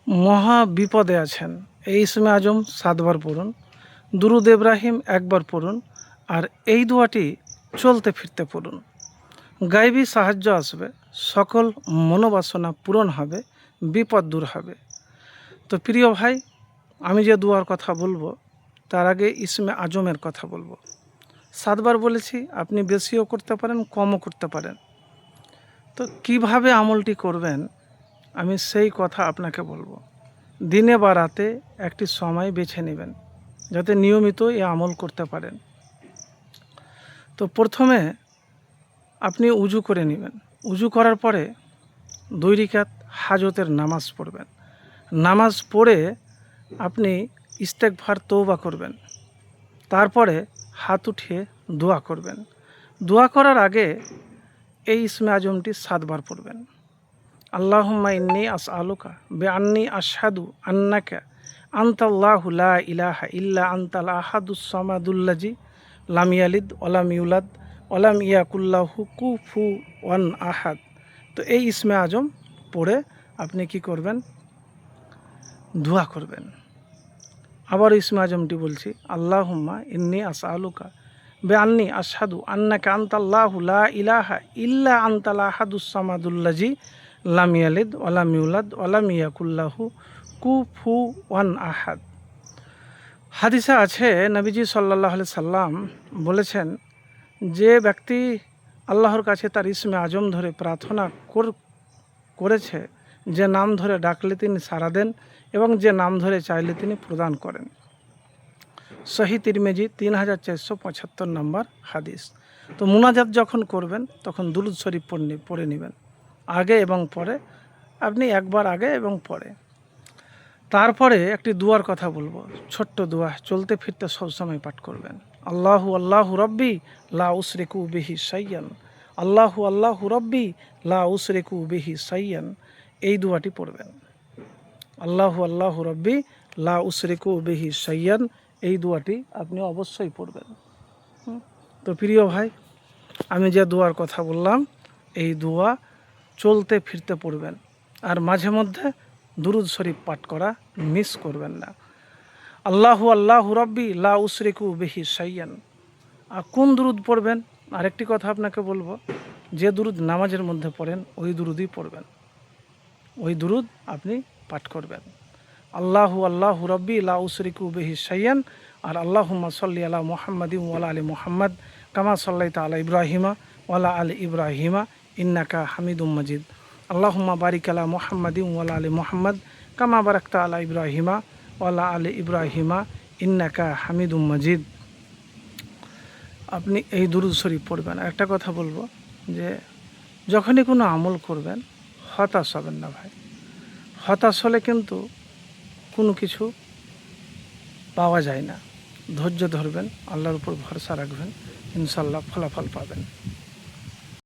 মহা বিপদে আছেন, এই ইসমে আজম 7 বার পড়ুন, দুরুদ ইব্রাহিম 1 বার পড়ুন, আর এই দোয়াটি চলতে ফিরতে পড়ুন। গায়বী সাহায্য আসবে, সকল মনোবাসনা পূরণ হবে, বিপদ দূর হবে। তো প্রিয় ভাই, আমি যে দোয়ার কথা বলবো তার আগে ইসমে আজমের কথা বলবো। 7 বার বলেছি, আপনি বেশিও করতে পারেন, কমও করতে পারেন। তো কিভাবে আমলটি করবেন আমি সেই কথা আপনাকে বলবো। দিনে বা রাতে একটি সময় বেছে নেবেন যাতে নিয়মিত এই আমল করতে পারেন। তো প্রথমে আপনি উজু করে নেবেন। উজু করার পরে 2 রাকাত হাজতের নামাজ পড়বেন। নামাজ পড়ে আপনি ইস্তেগফার তওবা করবেন। তারপরে হাত উঠিয়ে দোয়া করবেন। দোয়া করার আগে এই ইসমে আজমটি 7 বার পড়বেন। আল্লাহুম্মা ইন্নী আসআলুকা বিআন্নী আশহাদু আন্নাকা আনতাল্লাহু লা ইলাহা ইল্লা আনতাল আহাদুস সামাদুল্লাযী লাম ইয়ালিদ ওয়া লাম ইউলাদ ওয়া লাম ইয়াকুল লাহু কুফুওয়ান আহাদ। তো এই ইসমে আজম পড়ে আপনি কি করবেন? দোয়া করবেন। আবার ইসমে আজমটি বলছি, আল্লাহুম্মা ইন্নী আসআলুকা বিআন্নী আশহাদু আন্নাকা আনতাল্লাহু লা ইলাহা ইল্লা আনতাল আহাদুস সামাদুল্লাযী লাম ইয়ালিদ ওয়া লাম ইউলাদ ওয়া লাম ইয়াকুল লাহু কুফুওয়ান আহাদ। হাদিসে আছে, নবীজি সাল্লাল্লাহু আলাইহি সাল্লাম বলেছেন, যে ব্যক্তি আল্লাহর কাছে তার ইসমে আজম ধরে প্রার্থনা করেছে, যে নাম ধরে ডাকলে তিনি সাড়া দেন এবং যে নাম ধরে চাইলে তিনি প্রদান করেন। সহিহ তিরমিজি 3475 নম্বর হাদিস। তো মুনাজাত যখন করবেন তখন দুরূদ শরীফ পড়ে নেবেন, আগে এবং পরে। আপনি একবার আগে এবং পরে। তারপরে একটি দোয়ার কথা বলবো, ছোট্ট দোয়া, চলতে ফিরতে সবসময় পাঠ করবেন। আল্লাহু আল্লাহু রব্বি লা উশরিকু বিহি শাইয়ান, আল্লাহু আল্লাহু রব্বি লা উশরিকু বিহি শাইয়ান। এই দোয়াটি পড়বেন। আল্লাহু আল্লাহু রব্বি লা উশরিকু বিহি শাইয়ান, এই দোয়াটি আপনি অবশ্যই পড়বেন। তো প্রিয় ভাই, আমি যে দোয়ার কথা বললাম এই দোয়া চলতে ফিরতে পড়বেন, আর মাঝে মধ্যে দুরুদ শরীফ পাঠ করা মিস করবেন না। আল্লাহু আল্লাহু রব্বি লা উশরিকু বিহি শাইয়ান। আর কোন দুরুদ পড়বেন আরেকটি কথা আপনাকে বলবো, যে দুরুদ নামাজের মধ্যে পড়েন ওই দুরুদই পড়বেন, ওই দুরুদ আপনি পাঠ করবেন। আল্লাহু আল্লাহু রব্বি লা উশরিকু বিহি শাইয়ান, আর আল্লাহুম্মা সাল্লি আলা মুহাম্মাদিন ওয়া আলা আলি মুহাম্মাদ কামা সাল্লাইতা আলা ইব্রাহিমা ওয়া আলা আলি ইব্রাহিমা ইন্নাকা হামিদুম মাজিদ। আল্লাহুম্মা বারিক আলা মুহাম্মাদিন ওয়া আলা আলি মুহাম্মাদ কামা বারাকতা আলা ইব্রাহিমা ওয়া আলা আলি ইব্রাহিমা ইন্নাকা হামিদুম মাজিদ। আপনি এই দুরূদ শরীফ পড়বেন। একটা কথা বলবো, যে যখনই কোনো আমল করবেন হতাশ হবেন না ভাই। হতাশ হলে কিন্তু কোনো কিছু পাওয়া যায় না। ধৈর্য ধরবেন, আল্লাহর উপর ভরসা রাখবেন, ইনশাল্লাহ ফলাফল পাবেন।